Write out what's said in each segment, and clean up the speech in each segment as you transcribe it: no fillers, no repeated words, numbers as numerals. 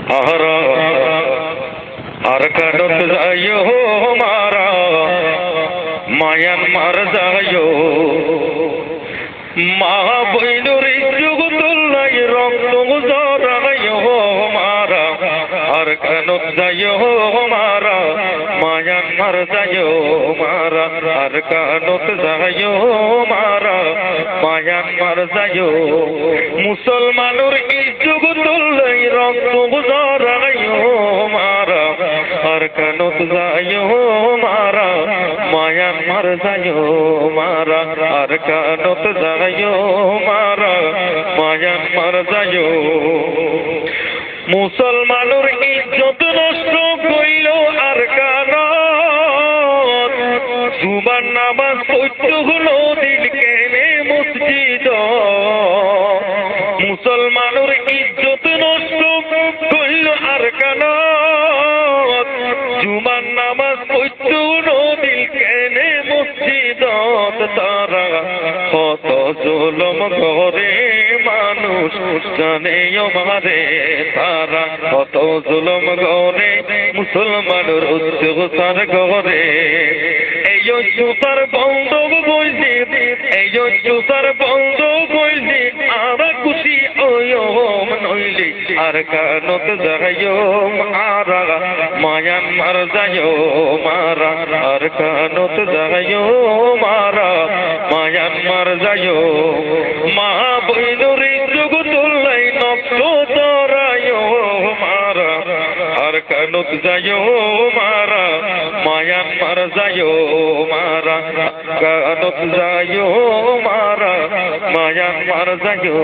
आरा अरकनत जायो मारा मायान मार जायो मा बइनुरी जुगुतुल्लाई रक्त जरायो मारा अरकनत जायो मारा मायान मार जायो मारा अरकनत जायो मारा मायान मार जायो मुसलमानुर जुगुतुल्लाई रक्त जरायो मारा अरकनत जायो मारा मायान मार जायो मारा अरकनत जायो मारा मायान मार जायो मुसलमानुर इज्जत नष्ट कइल अरकानत जुबान नामाज पढ़তে হলো দিল কেনে মসজিদ মুসলমানুর ইজ্জত নষ্ট কইল আরকানত জুমার নামাজ পড়তে হলো দিল কেনে মসজিদত তারা কত জুলুম করে মানুষ জানে আমারে তারা কত জুলুম করে মুসলমানের অত্যাচার করে এই অত্যাচার বন্ধ বলছি এই অত্যাচার বন্ধ বলছি আমরা খুশি ওয়ম নইলে আরকানত যাইও মারা মায়ান মার যাইও মারা আরকানত যাইও মারা মায়ান মার যাইও মা বইনুরি জুগতুল্লাই নষ্ট দরাইও মারা আরকানত যাইও মারা মায়ান মার যাইও মারা আরকানত যাইও মারা মায়ান মার যাইও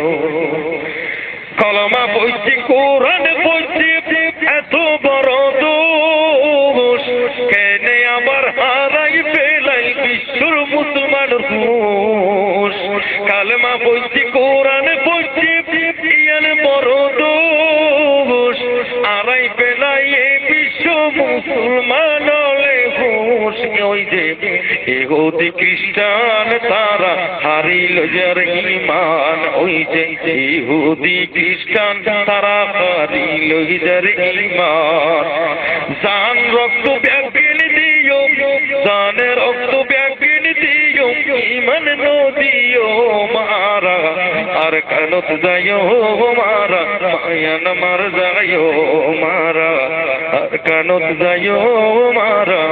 কলমা পড়ছি কোরআন পড়ছি এত বড় দোষ কেনে আবার হারাই ফেলাই বিশ্বর মুসলমান রুশ কালমা পড়ছি কোরআন পড়ছি ইয়ান বড় দোষ হারাই ফেলাই বিশ্ব মুসলমান হুশ ওই যে ইহুদি খ্রিস্টান তারা হারিল যার ঈমান ওই যে ইহুদি খ্রিস্টান তারা হারিল যার ঈমান জান রক্ত ব্যাগিন দিও জানে রক্ত ব্যাগিন দিও ঈমান নদিও মারা আরকানত যাইও মারা মায়ান মার যাইও মারা আরকানত যাইও মারা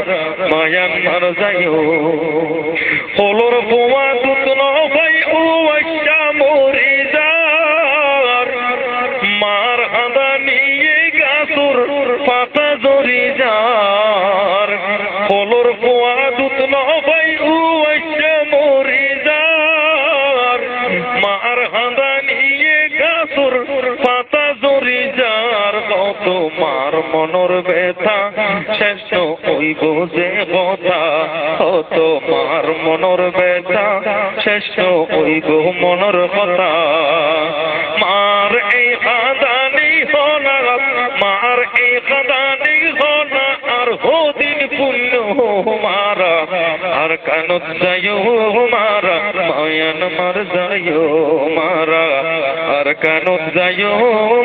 মায়ান মার যাইও হলোর বোয়া দুতন ভাই ও আশা মরি যার মার আদা নিয়ে গাছুর পাতা জরি যার হলোর বোয়া দুতন ভাই ও আশা মরি যার মার আদা নিয়ে গাছুর পাতা জরি যার কত মার মনর ব্যথা শেষ ওই বোঝে কথা কত মার মনর ব্যথা শেষ ওই গো মনর কথা মার এই কাঁদানি হনা মার এই কাঁদানি হনা আর হদিন পুণ্য মারা আর কানত যাইও মারা মায়ান মার যাইও মারা আর কানত যাইও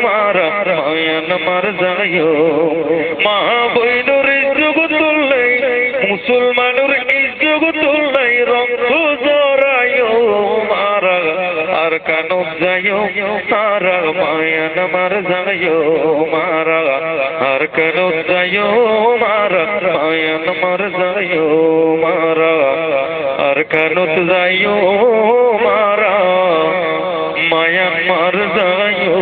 মারা মায়ান মার যাইও মা বইনুর জগতুল্লাই মুসলমানুর জগতুল্লাই রক্ত জরাইও মারা আর কানত যাইও তারা মায়ান মার যাইও মারা আর কানত যাইও মারা মায়ান মার যাইও মারা আর কানত যাইও মারা মায়ান মার যাইও